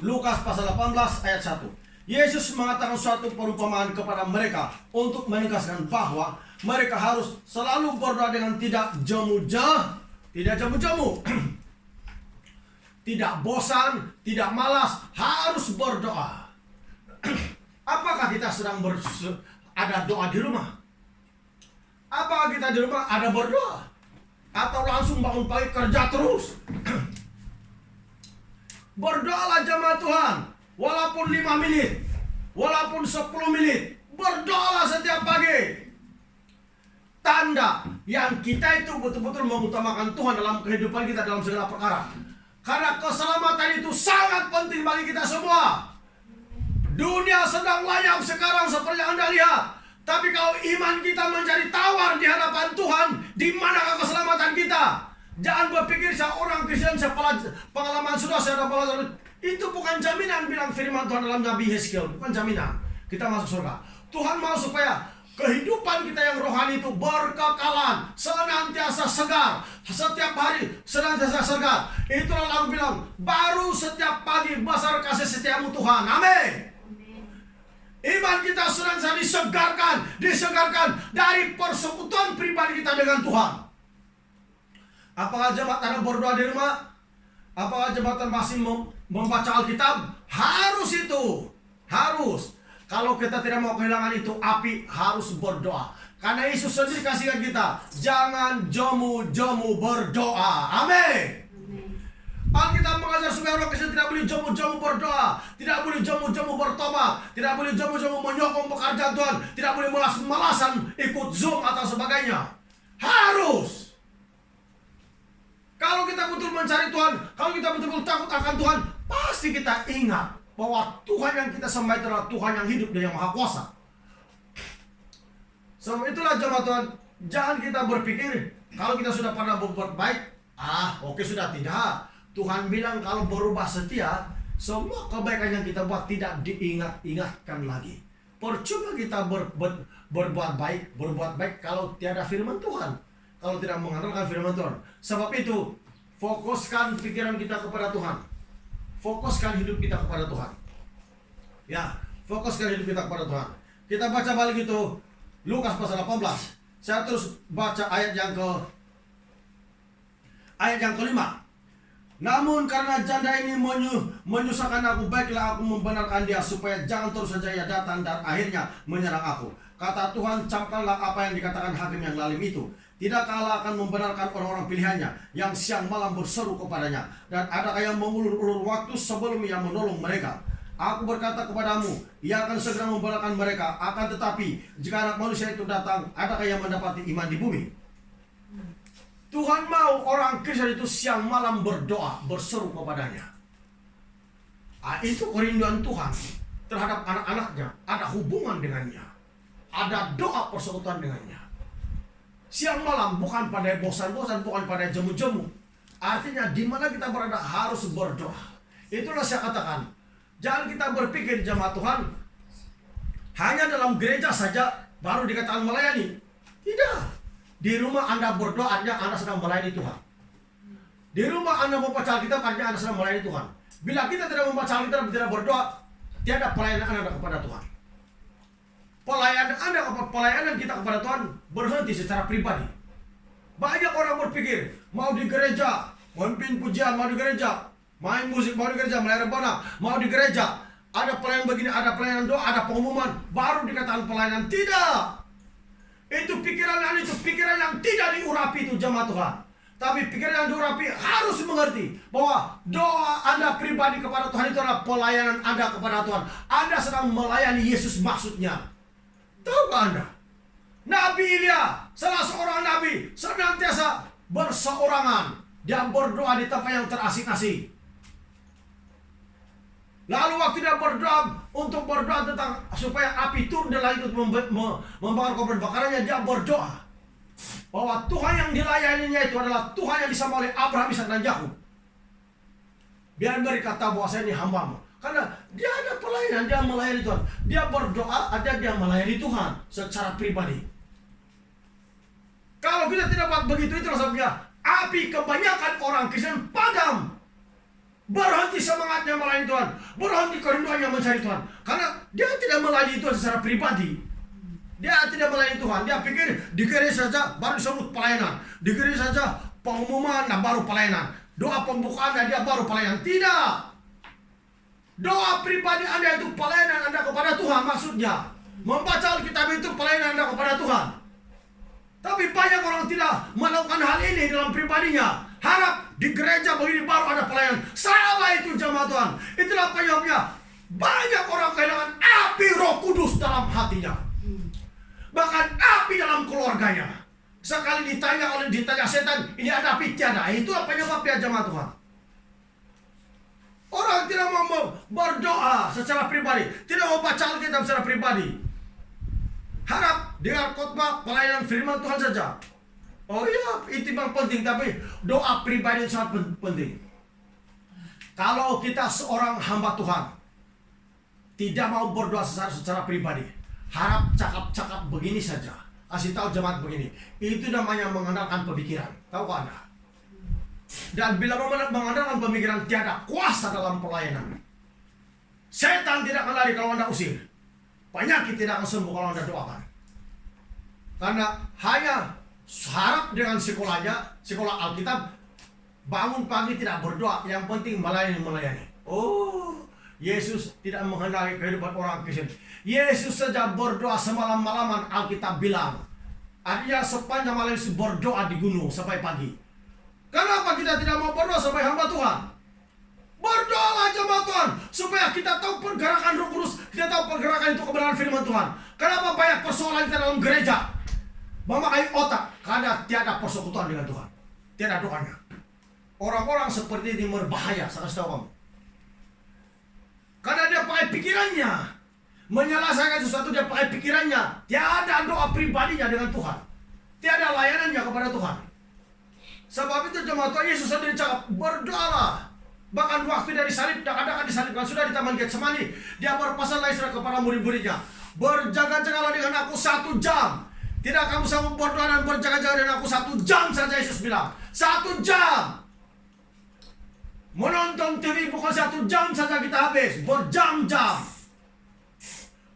Lukas pasal 18 ayat 1. Yesus mengatakan suatu perumpamaan kepada mereka untuk menegaskan bahwa mereka harus selalu berdoa dengan tidak jemu-jemu, tidak bosan, tidak malas, harus berdoa. Apakah kita sedang ada doa di rumah? Apakah kita di rumah ada berdoa? Atau langsung bangun pagi kerja terus? Berdoalah jemaat Tuhan, walaupun 5 menit, walaupun 10 menit, berdoalah setiap pagi. Tanda yang kita itu betul-betul mengutamakan Tuhan dalam kehidupan kita dalam segala perkara. Karena keselamatan itu sangat penting bagi kita semua. Dunia sedang layak sekarang seperti yang Anda lihat. Tapi kalau iman kita menjadi tawar di hadapan Tuhan, di manakah keselamatan kita? Jangan berpikir saya orang Kristen, saya pengalaman sudah saya ada pelajaran. Itu bukan jaminan, bilang firman Tuhan dalam Nabi Yeskiel. Bukan jaminan kita masuk surga. Tuhan mau supaya kehidupan kita yang rohani itu berkekalan, senantiasa segar, setiap hari senantiasa segar. Itulah lagu bilang, baru setiap pagi besar kasih setiamu Tuhan. Amin. Iman kita senantiasa disegarkan dari persekutuan pribadi kita dengan Tuhan. Apakah jemaat Anda berdoa di rumah? Apakah jemaat masih membaca Alkitab? Harus itu. Harus. Kalau kita tidak mau kehilangan itu, api harus berdoa. Karena Yesus sendiri kasihkan kita, jangan jemu-jemu berdoa. Amin. Alkitab mengajar supaya orang Kristen tidak boleh jemu-jemu berdoa, tidak boleh jemu-jemu bertobat, tidak boleh jemu-jemu menyokong pekerjaan Tuhan, tidak boleh malas-malasan ikut Zoom atau sebagainya. Harus. Kalau kita betul mencari Tuhan, kalau kita betul-betul takut akan Tuhan, pasti kita ingat bahwa Tuhan yang kita sembah adalah Tuhan yang hidup dan yang maha kuasa. Sebab itulah jemaat Tuhan, jangan kita berpikir kalau kita sudah pernah berbuat baik, oke sudah tidak. Tuhan bilang kalau berubah setia, semua kebaikan yang kita buat tidak diingat-ingatkan lagi. Percuma kita berbuat baik kalau tiada firman Tuhan, kalau tidak mengandalkan firman Tuhan. Sebab itu, fokuskan pikiran kita kepada Tuhan. Fokuskan hidup kita kepada Tuhan. Ya, fokuskan hidup kita kepada Tuhan. Kita baca balik itu Lukas pasal 18. Saya terus baca ayat yang kelima. Namun karena janda ini menyusahkan aku, baiklah aku membenarkan dia supaya jangan terus saja ia datang dan akhirnya menyerang aku. Kata Tuhan, camkanlah apa yang dikatakan hakim yang lalim itu. Tidakkah Allah akan membenarkan orang-orang pilihannya yang siang malam berseru kepadanya? Dan adakah yang mengulur-ulur waktu sebelum ia menolong mereka? Aku berkata kepadamu, ia akan segera membenarkan mereka. Akan tetapi, jika anak manusia itu datang, adakah yang mendapati iman di bumi? Tuhan mau orang Kristen itu siang malam berdoa, berseru kepadanya. Itu kerinduan Tuhan terhadap anak-anaknya. Ada hubungan dengannya, ada doa persekutuan dengannya. Siang malam, bukan pada bosan-bosan, bukan pada jemu-jemu. Artinya di mana kita berada harus berdoa. Itulah saya katakan, jangan kita berpikir jemaat Tuhan hanya dalam gereja saja baru dikatakan melayani. Tidak. Di rumah Anda berdoa, artinya Anda sedang melayani Tuhan. Di rumah Anda membaca Alkitab, artinya Anda sedang melayani Tuhan. Bila kita tidak membaca Alkitab, tidak berdoa, tiada pelayanan Anda kepada Tuhan. Pelayanan kita kepada Tuhan berhenti secara pribadi. Banyak orang berpikir, mau di gereja, memimpin pujian, mau di gereja, main musik, mau di gereja, melayani rebana, mau di gereja, ada pelayanan begini, ada pelayanan doa, ada pengumuman, baru dikatakan pelayanan. Tidak. Itu pikiran yang tidak diurapi itu jemaat Tuhan. Tapi pikiran yang diurapi harus mengerti bahwa doa Anda pribadi kepada Tuhan itu adalah pelayanan Anda kepada Tuhan. Anda sedang melayani Yesus maksudnya. Tahukah Anda? Nabi Ilya, salah seorang nabi, senantiasa berseorangan. Dia berdoa di tempat yang terasing-asing. Lalu waktu dia berdoa tentang supaya api turun dari langit untuk membakar korban bakarannya, dia berdoa bahwa Tuhan yang dilayaninya itu adalah Tuhan yang disembah oleh Abraham, Ishak dan Yakub. Biar mereka tahu bahwa saya ini hamba-Mu. Karena dia ada pelayanan, dia melayani Tuhan. Dia berdoa, dia melayani Tuhan secara pribadi. Kalau kita tidak buat begitu, itulah sebabnya api kebanyakan orang Kristen padam. Berhenti semangatnya melayani Tuhan, berhenti kerinduannya mencari Tuhan. Karena dia tidak melayani Tuhan secara pribadi. Dia tidak melayani Tuhan. Dia pikir di gereja saja baru disebut pelayanan, di gereja saja pengumuman, nah baru pelayanan. Doa pembukaannya dia baru pelayanan. Tidak. Doa pribadi Anda itu pelayanan Anda kepada Tuhan maksudnya. Membaca Alkitab itu pelayanan Anda kepada Tuhan. Tapi banyak orang tidak melakukan hal ini dalam pribadinya. Harap di gereja begini baru ada pelayanan. Salah itu jemaat Tuhan. Itulah penyebabnya banyak orang kehilangan api Roh Kudus dalam hatinya. Bahkan api dalam keluarganya. Sekali ditanya setan, ini ada api tiada. Itulah penyebabnya jemaat Tuhan. Orang tidak mau berdoa secara pribadi, tidak mau baca Alkitab secara pribadi. Harap dengar khotbah pelayanan firman Tuhan saja. Oh iya, itu memang penting, tapi doa pribadi sangat penting. Kalau kita seorang hamba Tuhan tidak mau berdoa secara pribadi, harap cakap-cakap begini saja. Kasih tahu jemaat begini, itu namanya mengandalkan pemikiran. Tahu Anda? Dan bila mengandalkan pemikiran, tiada kuasa dalam pelayanan. Setan tidak akan lari kalau Anda usir. Penyakit tidak akan sembuh kalau Anda doakan. Karena hanya harap dengan sekolah Alkitab, bangun pagi tidak berdoa, yang penting melayani. Oh, Yesus tidak menghendaki kehidupan orang Kristen. Yesus saja berdoa semalam-malaman, Alkitab bilang. Artinya sepanjang malam Yesus berdoa di gunung sampai pagi. Kenapa kita tidak mau berdoa sampai hamba Tuhan? Berdoalah jemaat Tuhan, supaya kita tahu pergerakan Roh Kudus, kita tahu pergerakan itu kebenaran firman Tuhan. Kenapa banyak persoalan kita dalam gereja? Memakai otak, karena tiada persekutuan dengan Tuhan, tiada doanya. Orang-orang seperti ini berbahaya, saya kasih tahu kamu. Karena dia pakai pikirannya, menyelesaikan sesuatu dia pakai pikirannya. Tiada doa pribadinya dengan Tuhan, tiada layanannya kepada Tuhan. Sebab itu jemaat Tuhan, Yesus sendiri cakap, berdoalah. Bahkan waktu dari salib, ada disalibkan, sudah di Taman Getsemani, dia berpesan lagi kepada murid-muridnya, berjaga-jagalah dengan aku 1 jam. Tidak kamu sanggup berdoa dan berjaga-jaga dengan aku 1 jam saja, Yesus bilang. 1 jam. Menonton TV bukan 1 jam saja kita habis, berjam-jam.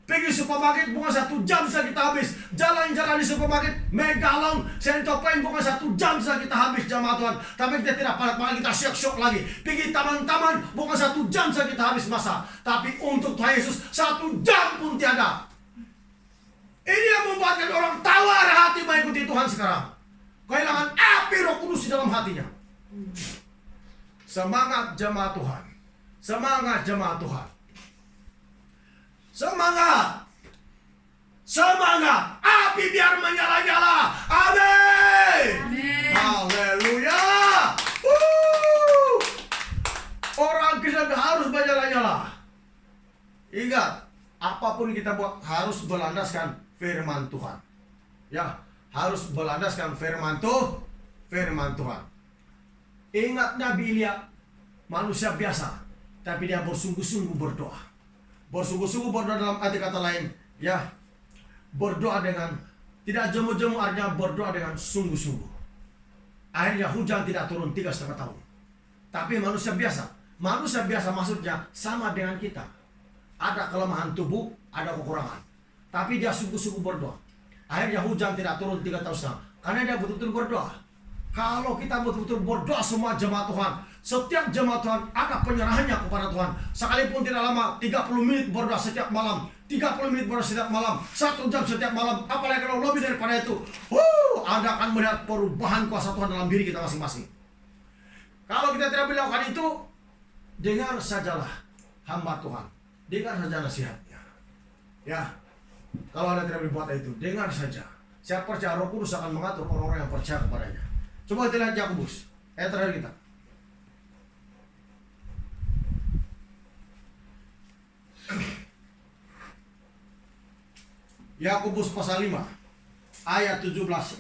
Pergi supermarket bukan 1 jam saja kita habis. Jalan-jalan di supermarket, megalong, sentopain bukan 1 jam saja kita habis jamaah Tuhan. Tapi kita tidak padat, kita syok-syok lagi. Pergi taman-taman bukan 1 jam saja kita habis masa. Tapi untuk Tuhan Yesus 1 jam pun tiada. Ini yang membuatkan orang tawar hati mengikuti Tuhan sekarang. Kehilangan api Roh Kudus di dalam hatinya. Semangat jemaat Tuhan. Semangat jemaat Tuhan. Semangat. Semangat. Api biar menyala-nyala. Amin. Haleluya. Orang Kristen harus menyala-nyala. Ingat, apapun kita buat harus berlandaskan firman Tuhan. Ya, harus berlandaskan firman Tuhan. Ingat Nabi Ilya, manusia biasa, tapi dia bersungguh-sungguh berdoa. Bersungguh-sungguh berdoa dalam arti kata lain, ya, berdoa dengan tidak jemu-jemu, artinya berdoa dengan sungguh-sungguh. Akhirnya hujan tidak turun 3,5 tahun. Tapi manusia biasa maksudnya sama dengan kita. Ada kelemahan tubuh, ada kekurangan. Tapi dia sungguh-sungguh berdoa. Akhirnya hujan tidak turun 3 tahun setengah. Karena dia betul-betul berdoa. Kalau kita betul-betul berdoa semua jemaat Tuhan, setiap jemaat Tuhan ada penyerahannya kepada Tuhan. Sekalipun tidak lama, 30 menit berdoa setiap malam, 30 menit berdoa setiap malam, 1 jam setiap malam. Apalagi kalau lebih daripada itu, Anda akan melihat perubahan kuasa Tuhan dalam diri kita masing-masing. Kalau kita tidak melakukan itu, dengar sajalah hamba Tuhan, dengar saja nasihatnya. Ya, kalau Anda tidak berbuat itu, dengar saja. Saya percaya Roh Kudus akan mengatur orang-orang yang percaya kepadanya. Coba kita lihat Yakobus, ayat terakhir kita. Yakobus pasal 5 ayat 17-18.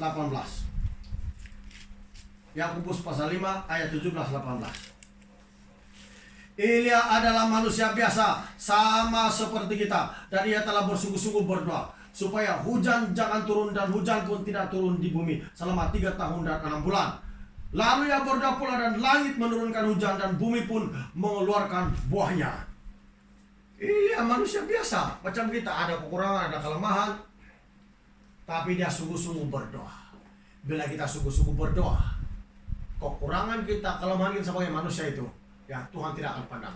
Yakobus pasal 5 ayat 17-18. Ilya adalah manusia biasa sama seperti kita, dan ia telah bersungguh-sungguh berdoa supaya hujan jangan turun, dan hujan pun tidak turun di bumi selama 3 tahun dan 6 bulan. Lalu ia berdoa pula, dan langit menurunkan hujan, dan bumi pun mengeluarkan buahnya. Iya, manusia biasa macam kita, ada kekurangan, ada kelemahan, tapi dia sungguh-sungguh berdoa. Bila kita sungguh-sungguh berdoa, kekurangan kita, kelemahan kita sebagai manusia itu, ya Tuhan tidak akan pandang.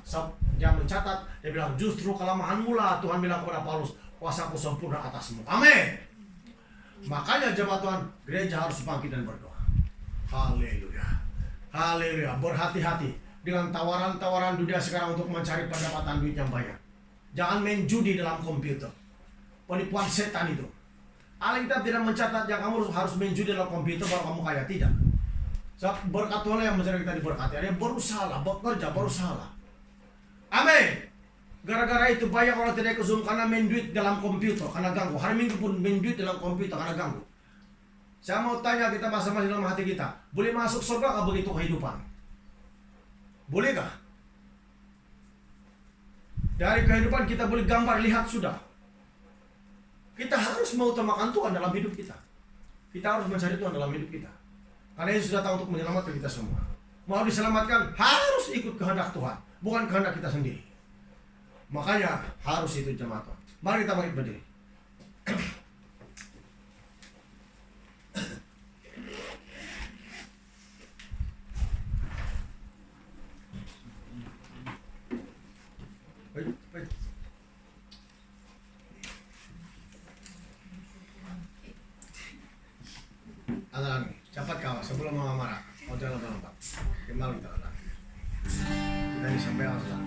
Dia mencatat, dia bilang justru kelemahanmu lah, Tuhan bilang kepada Paulus, kuasaku sempurna atasmu. Amin. Makanya jemaat Tuhan, gereja harus bangkit dan berdoa. Haleluya. Haleluya. Berhati-hati dengan tawaran-tawaran dunia sekarang untuk mencari pendapatan duit yang banyak. Jangan main judi dalam komputer. Penipuan setan itu. Alkitab tidak mencatat yang kamu harus main judi dalam komputer baru kamu kaya. Tidak. Berkat Tuhan yang mencari kita diberkati. Ada yang berusaha, bekerja, berusaha. Amin. Gara-gara itu banyak orang tidak ikut Zoom karena main duit dalam komputer, karena ganggu. Hari Minggu pun main duit dalam komputer karena ganggu. Saya mau tanya kita masing-masing dalam hati kita, boleh masuk surga atau begitu kehidupan? Bolehkah? Dari kehidupan kita boleh gambar, lihat sudah. Kita harus mengutamakan Tuhan dalam hidup kita. Kita harus mencari Tuhan dalam hidup kita. Karena Yesus datang untuk menyelamatkan kita semua. Mau diselamatkan, harus ikut kehendak Tuhan, bukan kehendak kita sendiri. Makanya harus itu jemaat Tuhan. Mari kita bangkit berdiri. Baik. Anak-anak, cepat kau sebelum mama marah. Kau jangan lompat. Kembali kita anak. Kita ini sampai asal.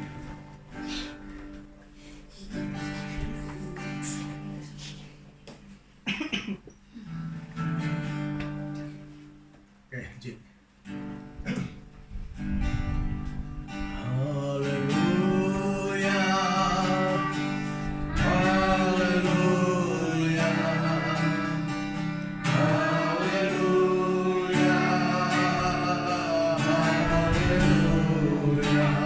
Oke, Jin. Haleluya. Haleluya. Haleluya. Haleluya.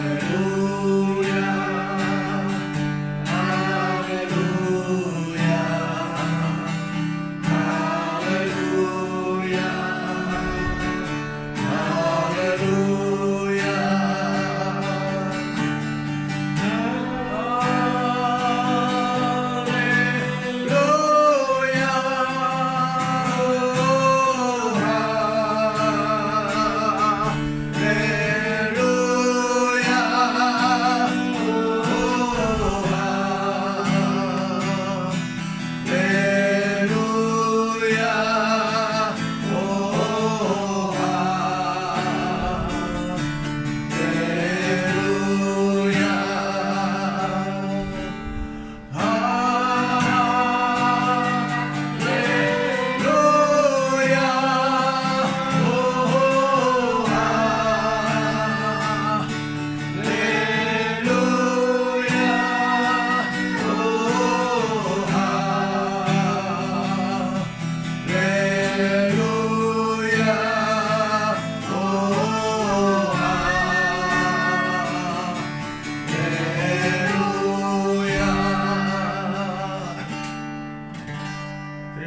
Haleluya.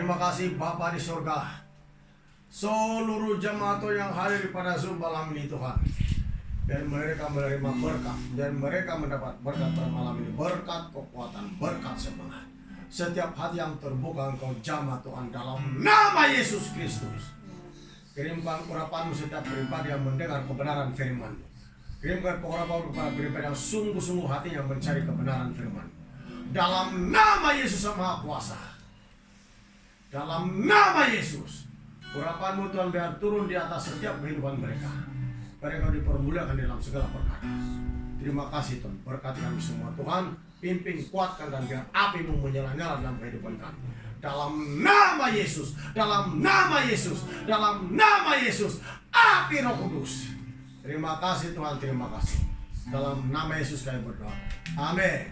Terima kasih Bapa di surga. Seluruh jemaat yang hadir pada Zoom malam ini Tuhan. Dan mereka menerima berkat. Dan mereka mendapat berkat pada malam ini. Berkat kekuatan, berkat semangat. Setiap hati yang terbuka Engkau jamah Tuhan dalam nama Yesus Kristus. Kirimkan urapanmu setiap pribadi yang mendengar kebenaran firman-Mu. Kirimkan urapanmu kepada pribadi yang sungguh-sungguh hatinya mencari kebenaran firman. Dalam nama Yesus yang Maha Kuasa. Dalam nama Yesus, urapan-Mu Tuhan biar turun di atas setiap kehidupan mereka. Mereka dipermuliakan dalam segala perkara. Terima kasih Tuhan, berkati kami semua Tuhan, pimpin, kuatkan dan biar api-Mu menyala-nyala dalam kehidupan kami. Dalam nama Yesus, dalam nama Yesus, dalam nama Yesus, api Roh Kudus. Terima kasih Tuhan, terima kasih. Dalam nama Yesus kami berdoa. Amin.